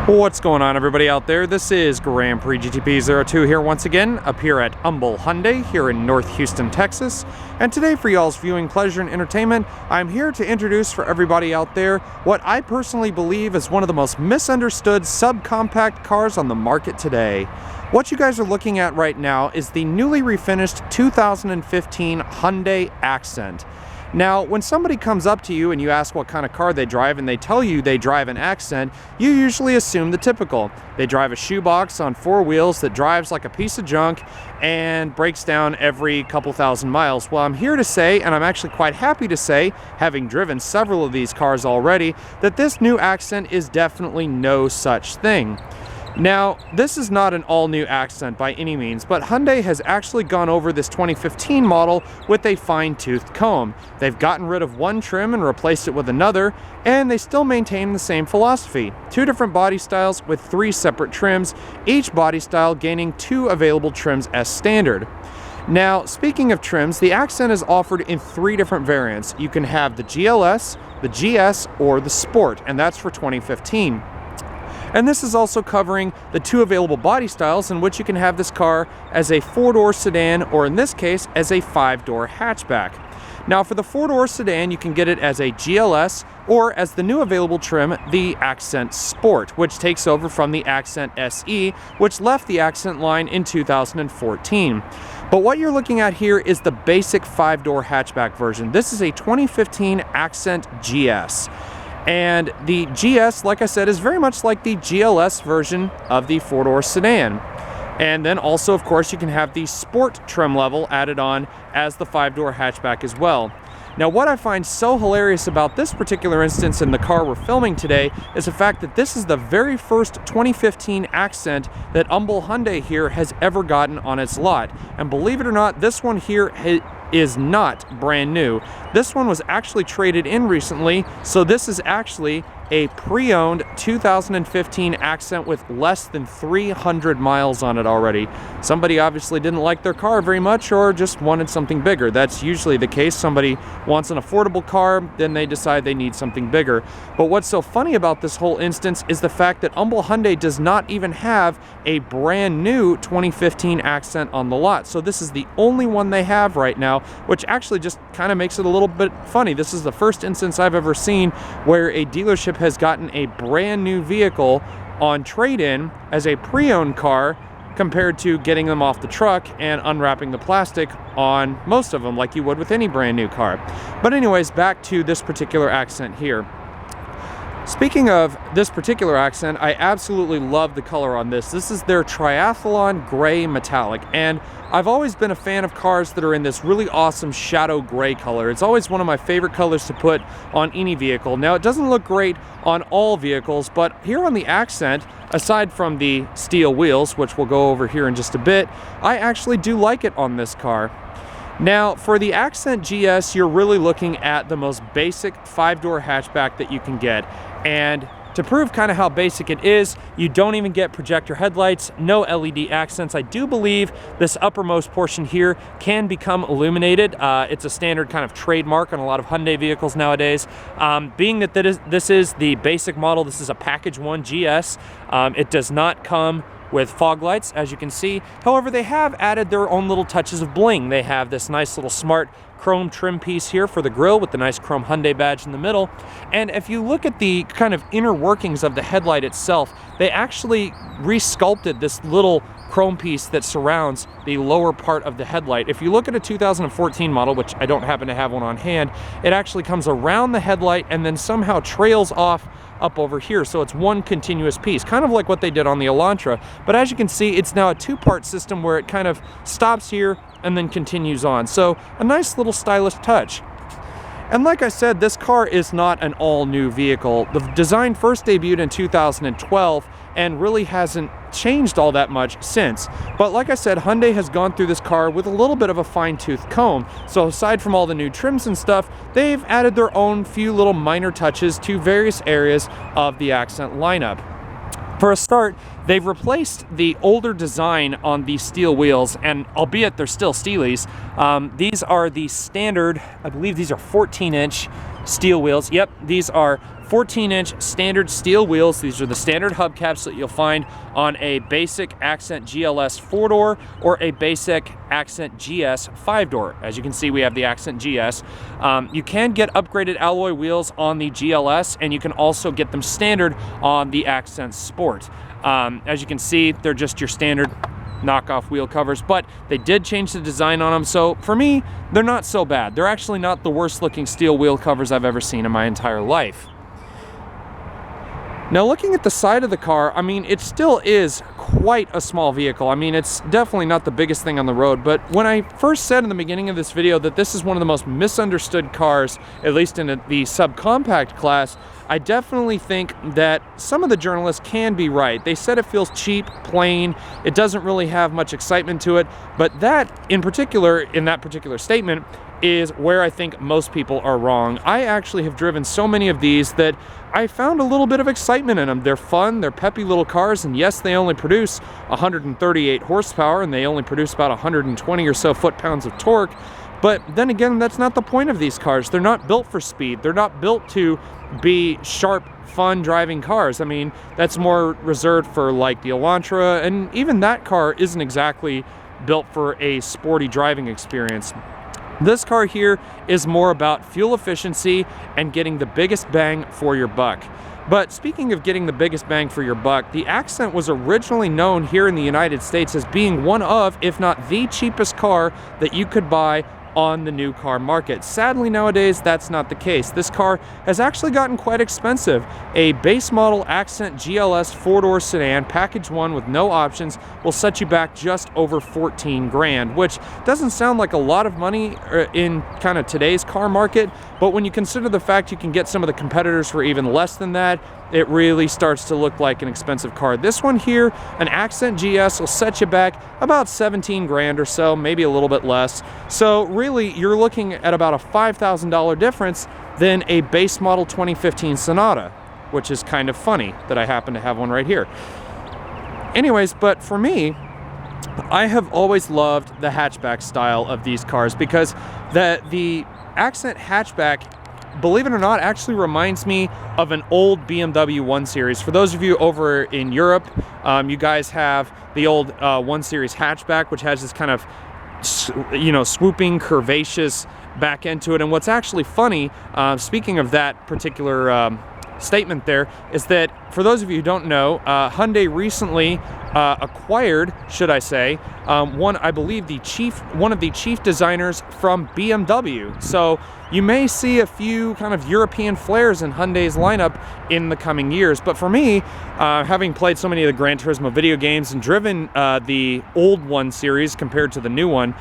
What's going on, everybody out there? This is Grand Prix GTP02 here once again, up here at Hyundai here in North Houston, Texas. And today, for y'all's viewing pleasure and entertainment, I'm here to introduce for everybody out there what I personally believe is one of the most misunderstood subcompact cars on the market today. What you guys are looking at right now is the newly refinished 2015 Hyundai Accent. Now, when somebody comes up to you and you ask what kind of car they drive and they tell you they drive an Accent, you usually assume the typical. They drive a shoebox on four wheels that drives like a piece of junk and breaks down every couple thousand miles. Well, I'm here to say, and I'm actually quite happy to say, having driven several of these cars already, that this new Accent is definitely no such thing. Now, this is not an all-new Accent by any means, but Hyundai has actually gone over this 2015 model with a fine-toothed comb. They've gotten rid of one trim and replaced it with another, and they still maintain the same philosophy. Two different body styles with three separate trims, each body style gaining two available trims as standard. Now, speaking of trims, the Accent is offered in three different variants. You can have the GLS, the GS, or the Sport, and that's for 2015. And this is also covering the two available body styles in which you can have this car as a four-door sedan, or in this case, as a five-door hatchback. Now, for the four-door sedan, you can get it as a GLS, or as the new available trim, the Accent Sport, which takes over from the Accent SE, which left the Accent line in 2014. But what you're looking at here is the basic five-door hatchback version. This is a 2015 Accent GS. And the GS, like I said, is very much like the GLS version of the four-door sedan. And then also, of course, you can have the Sport trim level added on as the five-door hatchback as well. Now, what I find so hilarious about this particular instance in the car we're filming today is the fact that this is the very first 2015 Accent that Hyundai here has ever gotten on its lot. And believe it or not, this one here is not brand new. This one was actually traded in recently, so this is actually a pre-owned 2015 Accent with less than 300 miles on it already. Somebody obviously didn't like their car very much or just wanted something bigger. That's usually the case. Somebody wants an affordable car, then they decide they need something bigger. But what's so funny about this whole instance is the fact that Hyundai does not even have a brand new 2015 Accent on the lot. So this is the only one they have right now, which actually just kind of makes it a little bit funny. This is the first instance I've ever seen where a dealership has gotten a brand new vehicle on trade-in as a pre-owned car compared to getting them off the truck and unwrapping the plastic on most of them like you would with any brand new car. But anyways, back to this particular Accent here. Speaking of this particular Accent, I absolutely love the color on this. This is their Triathlon Gray Metallic, and I've always been a fan of cars that are in this really awesome shadow gray color. It's always one of my favorite colors to put on any vehicle. Now, it doesn't look great on all vehicles, but here on the Accent, aside from the steel wheels, which we'll go over here in just a bit, I actually do like it on this car. Now, for the Accent GS, you're really looking at the most basic five-door hatchback that you can get. And to prove kind of how basic it is, you don't even get projector headlights, no LED accents. I do believe this uppermost portion here can become illuminated. It's a standard kind of trademark on a lot of Hyundai vehicles nowadays. Being that this is the basic model, this is a Package 1 GS, it does not come with fog lights, as you can see. However, they have added their own little touches of bling. They have this nice little smart chrome trim piece here for the grille with the nice chrome Hyundai badge in the middle. And if you look at the kind of inner workings of the headlight itself, they actually re-sculpted this little chrome piece that surrounds the lower part of the headlight. If you look at a 2014 model, which I don't happen to have one on hand, it actually comes around the headlight and then somehow trails off up over here, so it's one continuous piece, kind of like what they did on the Elantra. But as you can see, it's now a two-part system where it kind of stops here and then continues on. So a nice little stylish touch. And like I said, this car is not an all-new vehicle. The design first debuted in 2012 and really hasn't changed all that much since. But like I said, Hyundai has gone through this car with a little bit of a fine-tooth comb. So aside from all the new trims and stuff, they've added their own few little minor touches to various areas of the Accent lineup. For a start, they've replaced the older design on the steel wheels, and albeit they're still steelies, these are the standard, I believe these are 14-inch steel wheels. Yep, these are 14-inch standard steel wheels. These are the standard hubcaps that you'll find on a basic Accent GLS 4-door or a basic Accent GS 5-door. As you can see, we have the Accent GS. You can get upgraded alloy wheels on the GLS, and you can also get them standard on the Accent Sport. As you can see, they're just your standard knockoff wheel covers, but they did change the design on them, so for me, they're not so bad. They're actually not the worst looking steel wheel covers I've ever seen in my entire life. Now, looking at the side of the car, I mean, it still is quite a small vehicle. I mean, it's definitely not the biggest thing on the road, but when I first said in the beginning of this video that this is one of the most misunderstood cars, at least in the subcompact class, I definitely think that some of the journalists can be right. They said it feels cheap, plain, it doesn't really have much excitement to it, but that in particular, in that particular statement, is where I think most people are wrong. I actually have driven so many of these that I found a little bit of excitement in them. They're fun, they're peppy little cars, and yes, they only produce 138 horsepower and they only produce about 120 or so foot-pounds of torque. But then again, that's not the point of these cars. They're not built for speed. They're not built to be sharp, fun driving cars. I mean, that's more reserved for like the Elantra, and even that car isn't exactly built for a sporty driving experience. This car here is more about fuel efficiency and getting the biggest bang for your buck. But speaking of getting the biggest bang for your buck, the Accent was originally known here in the United States as being one of, if not the cheapest car that you could buy on the new car market. Sadly, nowadays, that's not the case. This car has actually gotten quite expensive. A base model Accent GLS 4-door sedan, package 1 with no options, will set you back just over 14 grand, which doesn't sound like a lot of money in kind of today's car market, but when you consider the fact you can get some of the competitors for even less than that, it really starts to look like an expensive car. This one here, an Accent GS, will set you back about 17 grand or so, maybe a little bit less. So really, you're looking at about a $5,000 difference than a base model 2015 Sonata, which is kind of funny that I happen to have one right here. Anyways, but for me, I have always loved the hatchback style of these cars because the Accent hatchback, believe it or not, actually reminds me of an old BMW 1 Series. For those of you over in Europe, you guys have the old 1 Series hatchback, which has this kind of, you know, swooping, curvaceous back end to it. And what's actually funny, speaking of that particular statement there, is that for those of you who don't know, Hyundai recently acquired, should I say, I believe one of the chief designers from BMW. So you may see a few kind of European flares in Hyundai's lineup in the coming years. But for me, having played so many of the Gran Turismo video games and driven the old 1 Series compared to the new one,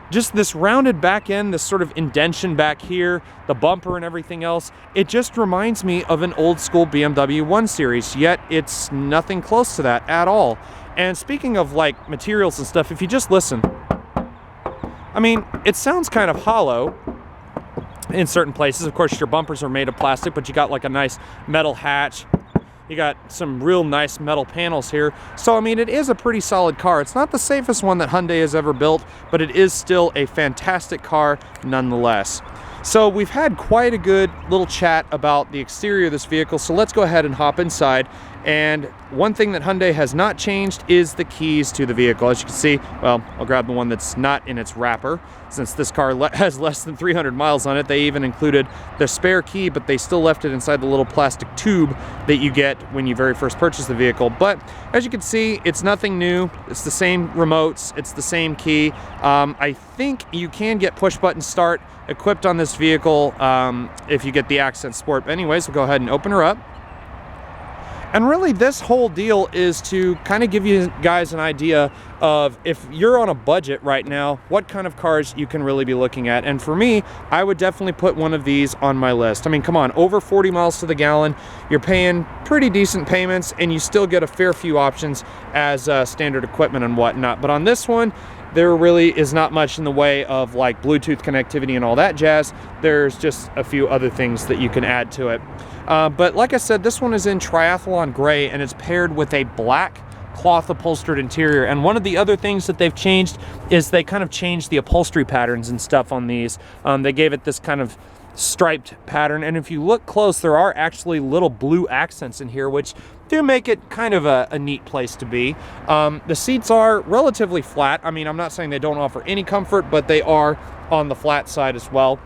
just this rounded back end, this sort of indentation back here, the bumper and everything else, it just reminds me of an old school BMW 1 Series, yet it's nothing close to that at all. And speaking of like materials and stuff, if you just listen, I mean, it sounds kind of hollow in certain places. Of course, your bumpers are made of plastic, but you got like a nice metal hatch. You got some real nice metal panels here. So, I mean, it is a pretty solid car. It's not the safest one that Hyundai has ever built, but it is still a fantastic car nonetheless. So we've had quite a good little chat about the exterior of this vehicle, so let's go ahead and hop inside. And one thing that Hyundai has not changed is the keys to the vehicle. As you can see, well, I'll grab the one that's not in its wrapper. Since this car has less than 300 miles on it, they even included the spare key, but they still left it inside the little plastic tube that you get when you very first purchase the vehicle. But as you can see, it's nothing new. It's the same remotes, it's the same key. I think you can get push button start equipped on this vehicle if you get the Accent Sport. But anyways, we'll go ahead and open her up. And really, this whole deal is to kind of give you guys an idea of, if you're on a budget right now, what kind of cars you can really be looking at. And for me, I would definitely put one of these on my list. I mean, come on, over 40 miles to the gallon, you're paying pretty decent payments, and you still get a fair few options as standard equipment and whatnot. But on this one, there really is not much in the way of like Bluetooth connectivity and all that jazz. There's just a few other things that you can add to it. But like I said, this one is in triathlon gray, and it's paired with a black cloth upholstered interior. And one of the other things that they've changed is they kind of changed the upholstery patterns and stuff on these. They gave it this kind of striped pattern, and if you look close, there are actually little blue accents in here, which do make it kind of a neat place to be. The seats are relatively flat. I mean, I'm not saying they don't offer any comfort, but they are on the flat side as well.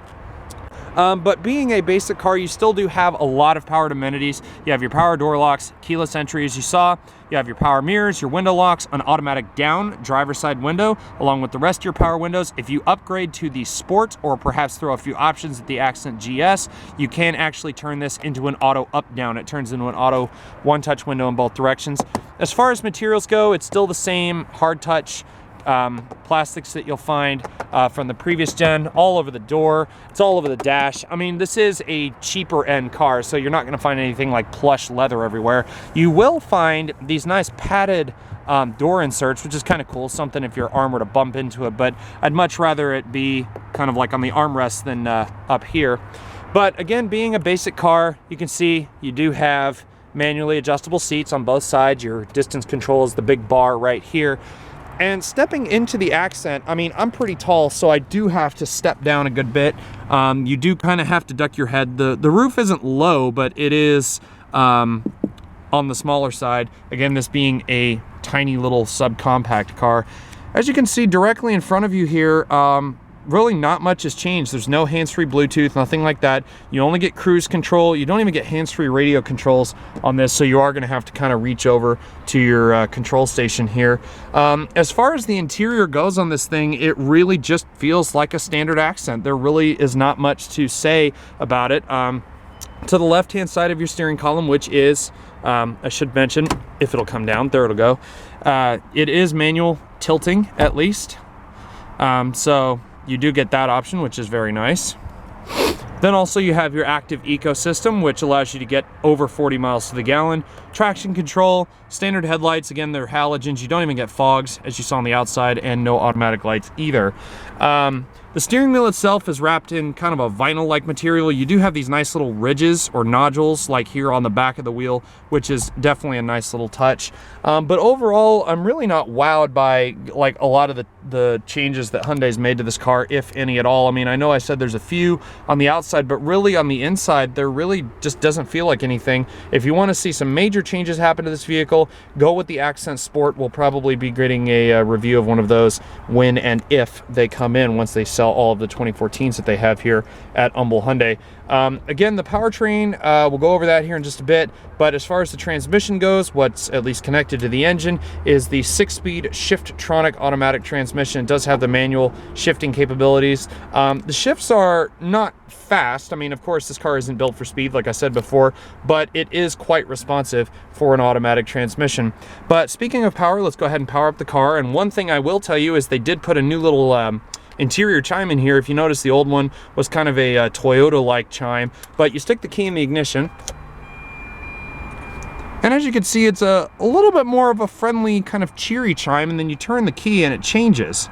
But being a basic car, you still do have a lot of powered amenities. You have your power door locks, keyless entry as you saw. You have your power mirrors, your window locks, an automatic down driver's side window, along with the rest of your power windows. If you upgrade to the Sport, or perhaps throw a few options at the Accent GS, you can actually turn this into an auto up-down. It turns into an auto one-touch window in both directions. As far as materials go, it's still the same hard touch plastics that you'll find from the previous gen, all over the door. It's all over the dash. I mean, this is a cheaper end car, so you're not going to find anything like plush leather everywhere. You will find these nice padded door inserts, which is kind of cool, something if your arm were to bump into it, but I'd much rather it be kind of like on the armrest than up here. But again, being a basic car, you can see you do have manually adjustable seats on both sides. Your distance control is the big bar right here. And stepping into the Accent, I mean, I'm pretty tall, so I do have to step down a good bit. You do kind of have to duck your head. The roof isn't low, but it is on the smaller side. Again, this being a tiny little subcompact car. As you can see directly in front of you here, really not much has changed. There's no hands-free Bluetooth, nothing like that. You only get cruise control. You don't even get hands-free radio controls on this, so you are going to have to kind of reach over to your control station here. As far as the interior goes on this thing, it really just feels like a standard Accent. There really is not much to say about it. To the left-hand side of your steering column, which is, I should mention, if it'll come down, there it'll go. It is manual tilting, at least. So you do get that option, which is very nice. Then also you have your active ecosystem, which allows you to get over 40 miles to the gallon. Traction control, standard headlights, again, they're halogens. You don't even get fogs, as you saw on the outside, and no automatic lights either. The steering wheel itself is wrapped in kind of a vinyl-like material. You do have these nice little ridges or nodules like here on the back of the wheel, which is definitely a nice little touch. But overall, I'm really not wowed by like a lot of the changes that Hyundai's made to this car, if any at all. I mean, I know I said there's a few on the outside, but really on the inside, there really just doesn't feel like anything. If you want to see some major changes happen to this vehicle, go with the Accent Sport. We'll probably be getting a review of one of those when and if they come in, once they sell all of the 2014s that they have here at Humble Hyundai. Again, the powertrain, we'll go over that here in just a bit, but as far as the transmission goes, what's at least connected to the engine is the 6-speed Shift-tronic automatic transmission. It does have the manual shifting capabilities. The shifts are not fast. I mean, of course, this car isn't built for speed, like I said before, but it is quite responsive for an automatic transmission. But speaking of power, let's go ahead and power up the car. And one thing I will tell you is they did put a new little interior chime in here. If you notice, the old one was kind of a Toyota-like chime, but you stick the key in the ignition, and as you can see, it's a little bit more of a friendly, kind of cheery chime, and then you turn the key and it changes.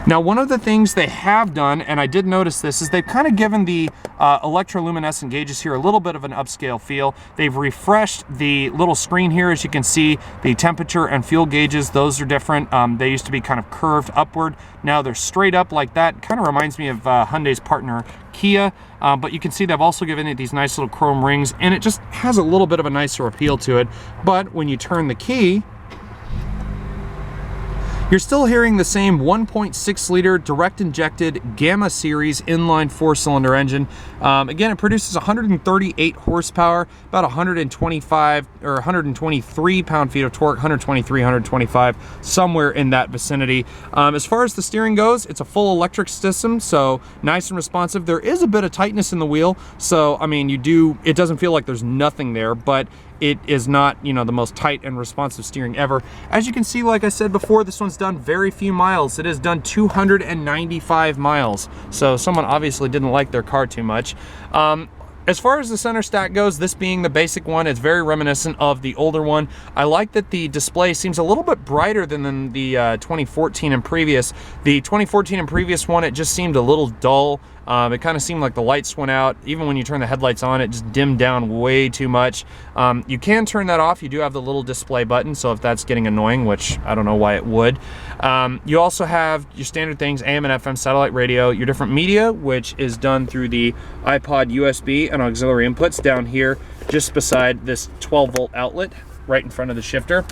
Now, one of the things they have done, and I did notice this, is they've kind of given the electroluminescent gauges here a little bit of an upscale feel. They've refreshed the little screen here. As you can see, the temperature and fuel gauges, those are different. They used to be kind of curved upward. Now they're straight up like that. Kind of reminds me of Hyundai's partner, Kia. But you can see they've also given it these nice little chrome rings, and it just has a little bit of a nicer appeal to it. But when you turn the key, you're still hearing the same 1.6 liter direct injected Gamma series inline 4-cylinder engine. Again, it produces 138 horsepower, about 125 or 123 pound-feet of torque, 123, 125, somewhere in that vicinity. As far as the steering goes, it's a full electric system, so nice and responsive. There is a bit of tightness in the wheel, so I mean, it doesn't feel like there's nothing there, but it is not, you know, the most tight and responsive steering ever. As you can see, like I said before, this one's done very few miles. It has done 295 miles. So someone obviously didn't like their car too much. As far as the center stack goes, this being the basic one, it's very reminiscent of the older one. I like that the display seems a little bit brighter than the 2014 and previous. The 2014 and previous one, it just seemed a little dull. It kind of seemed like the lights went out. Even when you turn the headlights on, it just dimmed down way too much. You can turn that off. You do have the little display button, so if that's getting annoying, which I don't know why it would. You also have your standard things, AM and FM satellite radio, your different media, which is done through the iPod USB and auxiliary inputs down here, just beside this 12-volt outlet right in front of the shifter.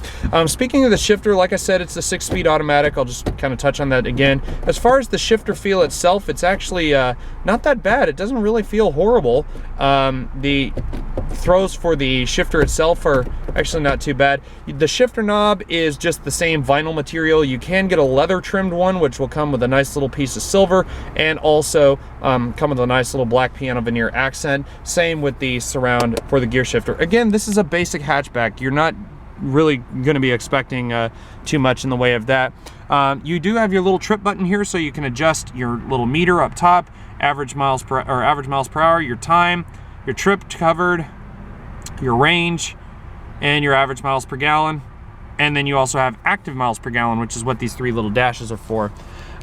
Speaking of the shifter, like I said, it's a 6-speed automatic. I'll just kind of touch on that again. As far as the shifter feel itself, it's actually not that bad. It doesn't really feel horrible. The throws for the shifter itself are actually not too bad. The shifter knob is just the same vinyl material. You can get a leather trimmed one, which will come with a nice little piece of silver, and also come with a nice little black piano veneer accent. Same with the surround for the gear shifter. Again, this is a basic hatchback. You're not really going to be expecting too much in the way of that. You do have your little trip button here, so you can adjust your little meter up top, average miles per hour, your time, your trip covered, your range, and your average miles per gallon. And then you also have active miles per gallon, which is what these 3 little dashes are for.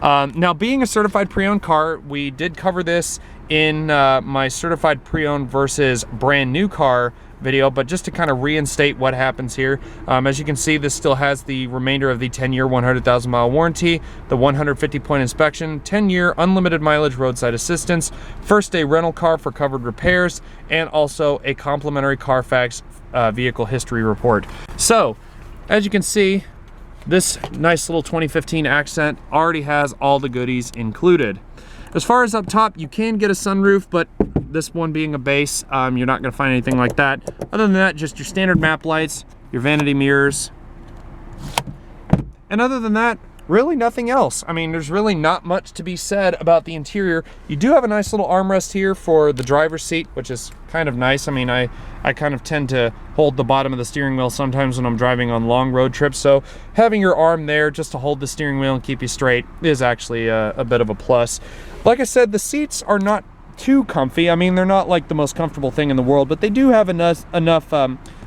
Now, being a certified pre-owned car, we did cover this in my certified pre-owned versus brand new car video, but just to kind of reinstate what happens here, as you can see, this still has the remainder of the 10-year 100,000 mile warranty, the 150-point inspection, 10-year unlimited mileage roadside assistance, first day rental car for covered repairs, and also a complimentary Carfax vehicle history report. So as you can see, this nice little 2015 Accent already has all the goodies included. As far as up top, you can get a sunroof, but this one being a base, you're not going to find anything like that. Other than that, just your standard map lights, your vanity mirrors, and other than that, really nothing else. I mean, there's really not much to be said about the interior. You do have a nice little armrest here for the driver's seat, which is kind of nice. I mean, I kind of tend to hold the bottom of the steering wheel sometimes when I'm driving on long road trips, so having your arm there just to hold the steering wheel and keep you straight is actually a bit of a plus. Like I said, the seats are not too comfy. I mean, they're not like the most comfortable thing in the world, but they do have enough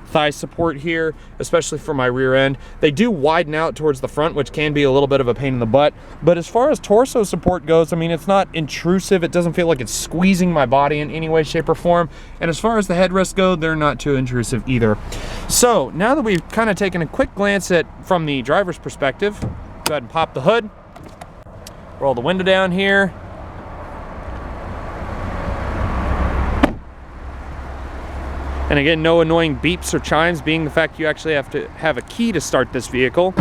thigh support here, especially for my rear end. They do widen out towards the front, which can be a little bit of a pain in the butt, but as far as torso support goes, I mean, it's not intrusive. It doesn't feel like it's squeezing my body in any way, shape, or form. And as far as the headrests go, they're not too intrusive either. So now that we've kind of taken a quick glance at from the driver's perspective, go ahead and pop the hood, roll the window down here. And again, no annoying beeps or chimes, being the fact you actually have to have a key to start this vehicle.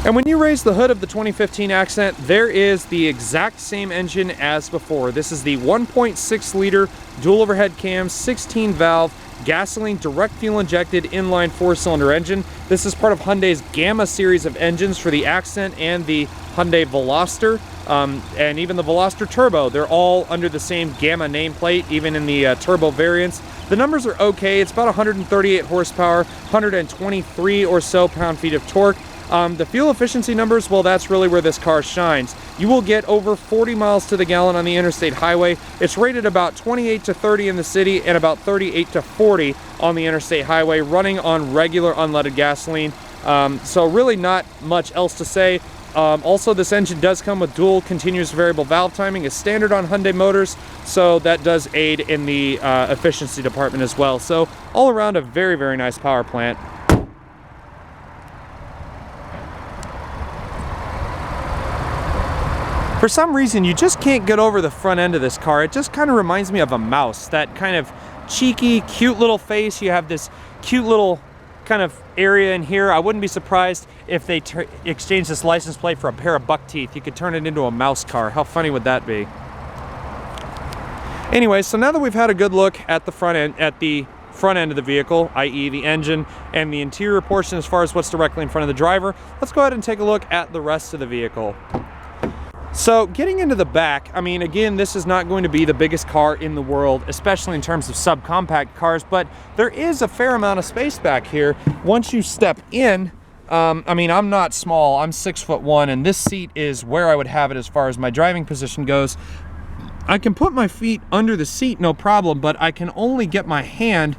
And when you raise the hood of the 2015 Accent, there is the exact same engine as before. This is the 1.6 liter dual overhead cam, 16 valve, gasoline direct fuel injected inline 4-cylinder engine. This is part of Hyundai's Gamma series of engines for the Accent and the Hyundai Veloster. And even the Veloster Turbo, they're all under the same Gamma nameplate, even in the turbo variants. The numbers are okay. It's about 138 horsepower, 123 or so pound-feet of torque. The fuel efficiency numbers, well, that's really where this car shines. You will get over 40 miles to the gallon on the interstate highway. It's rated about 28 to 30 in the city and about 38 to 40 on the interstate highway, running on regular unleaded gasoline. So really not much else to say. Also, this engine does come with dual continuous variable valve timing as standard on Hyundai motors, so that does aid in the efficiency department as well. So all around a very, very nice power plant. For some reason, you just can't get over the front end of this car. It just kind of reminds me of a mouse. That kind of cheeky, cute little face. You have this cute little kind of area in here. I wouldn't be surprised if they exchange this license plate for a pair of buck teeth. You could turn it into a mouse car. How funny would that be? Anyway, so now that we've had a good look at the front end, of the vehicle, i.e. the engine and the interior portion as far as what's directly in front of the driver, let's go ahead and take a look at the rest of the vehicle. So getting into the back, I mean, again, this is not going to be the biggest car in the world, especially in terms of subcompact cars, but there is a fair amount of space back here. Once you step in, I mean, I'm not small, I'm 6'1", and this seat is where I would have it as far as my driving position goes. I can put my feet under the seat, no problem, but I can only get my hand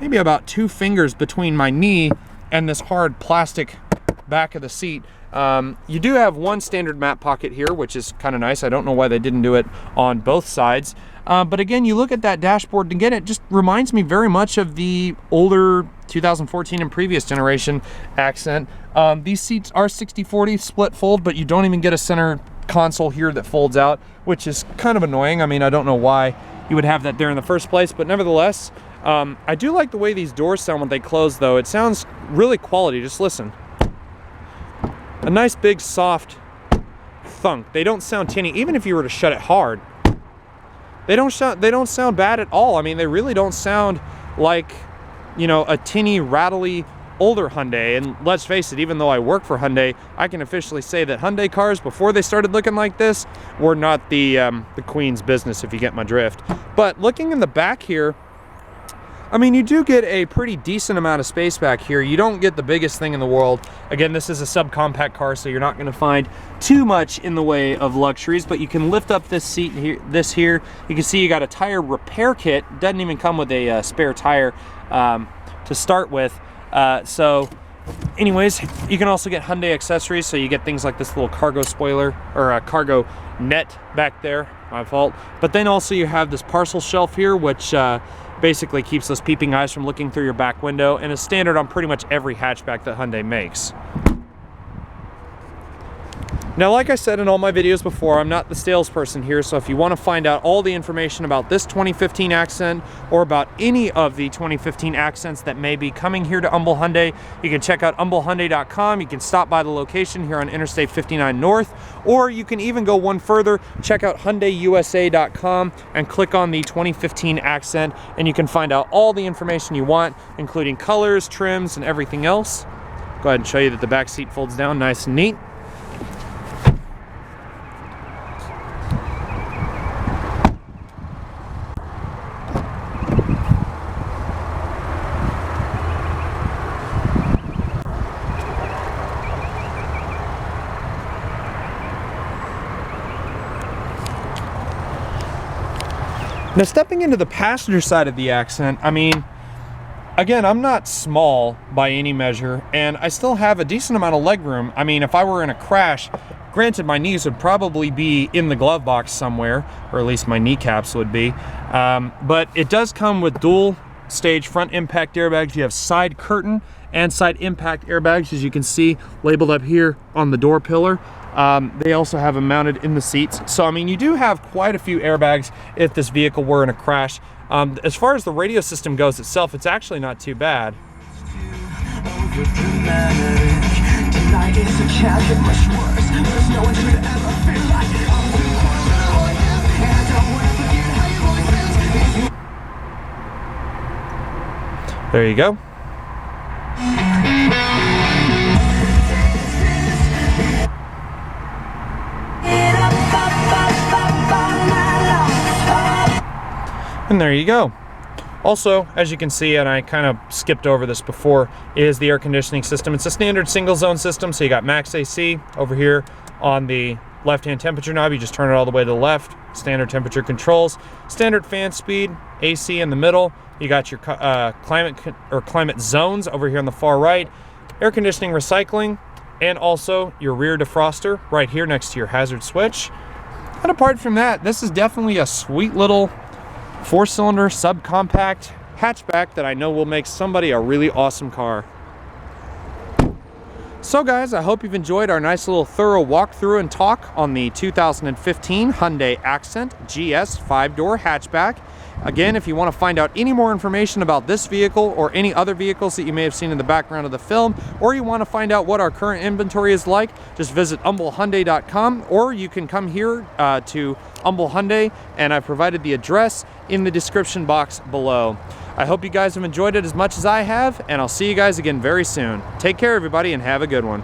maybe about 2 fingers between my knee and this hard plastic back of the seat, you do have one standard map pocket here, which is kind of nice. I don't know why they didn't do it on both sides. But again, you look at that dashboard, and again, it just reminds me very much of the older 2014 and previous generation Accent. These seats are 60/40 split fold, but you don't even get a center console here that folds out, which is kind of annoying. I mean, I don't know why you would have that there in the first place, but nevertheless, I do like the way these doors sound when they close, though. It sounds really quality. Just listen. A nice big soft thunk. They don't sound tinny, even if you were to shut it hard. They don't sound bad at all. I mean, they really don't sound like, you know, a tinny, rattly, older Hyundai. And let's face it, even though I work for Hyundai, I can officially say that Hyundai cars, before they started looking like this, were not the queen's business, if you get my drift. But looking in the back here, I mean, you do get a pretty decent amount of space back here. You don't get the biggest thing in the world. Again, this is a subcompact car, so you're not going to find too much in the way of luxuries, but you can lift up this seat here, You can see you got a tire repair kit. Doesn't even come with a spare tire to start with. So anyways, you can also get Hyundai accessories, so you get things like this little cargo spoiler, or a cargo net back there, my fault. But then also you have this parcel shelf here, which basically keeps those peeping eyes from looking through your back window, and is standard on pretty much every hatchback that Hyundai makes. Now, like I said in all my videos before, I'm not the salesperson here, so if you want to find out all the information about this 2015 Accent, or about any of the 2015 Accents that may be coming here to Humble Hyundai, you can check out humblehyundai.com. You can stop by the location here on Interstate 59 North, or you can even go one further, check out HyundaiUSA.com and click on the 2015 Accent, and you can find out all the information you want, including colors, trims, and everything else. Go ahead and show you that the back seat folds down nice and neat. Now, stepping into the passenger side of the Accent, I mean, again, I'm not small by any measure, and I still have a decent amount of leg room. I mean, if I were in a crash, granted, my knees would probably be in the glove box somewhere, or at least my kneecaps would be. But it does come with dual stage front impact airbags. You have side curtain and side impact airbags, as you can see labeled up here on the door pillar. They also have them mounted in the seats. So, I mean, you do have quite a few airbags if this vehicle were in a crash. As far as the radio system goes itself, it's actually not too bad. There you go. And there you go. Also, as you can see, and I kind of skipped over this before, is the air conditioning system. It's a standard single zone system, so you got max AC over here on the left-hand temperature knob. You just turn it all the way to the left. Standard temperature controls, standard fan speed, AC in the middle. You got your climate zones over here on the far right, air conditioning, recycling, and also your rear defroster right here next to your hazard switch. And apart from that, this is definitely a sweet little four-cylinder subcompact hatchback that I know will make somebody a really awesome car. So guys, I hope you've enjoyed our nice little thorough walkthrough and talk on the 2015 Hyundai Accent GS 5-door hatchback. Again, if you want to find out any more information about this vehicle or any other vehicles that you may have seen in the background of the film, or you want to find out what our current inventory is like, just visit humblehyundai.com, or you can come here to Humble Hyundai, and I've provided the address in the description box below. I hope you guys have enjoyed it as much as I have, and I'll see you guys again very soon. Take care, everybody, and have a good one.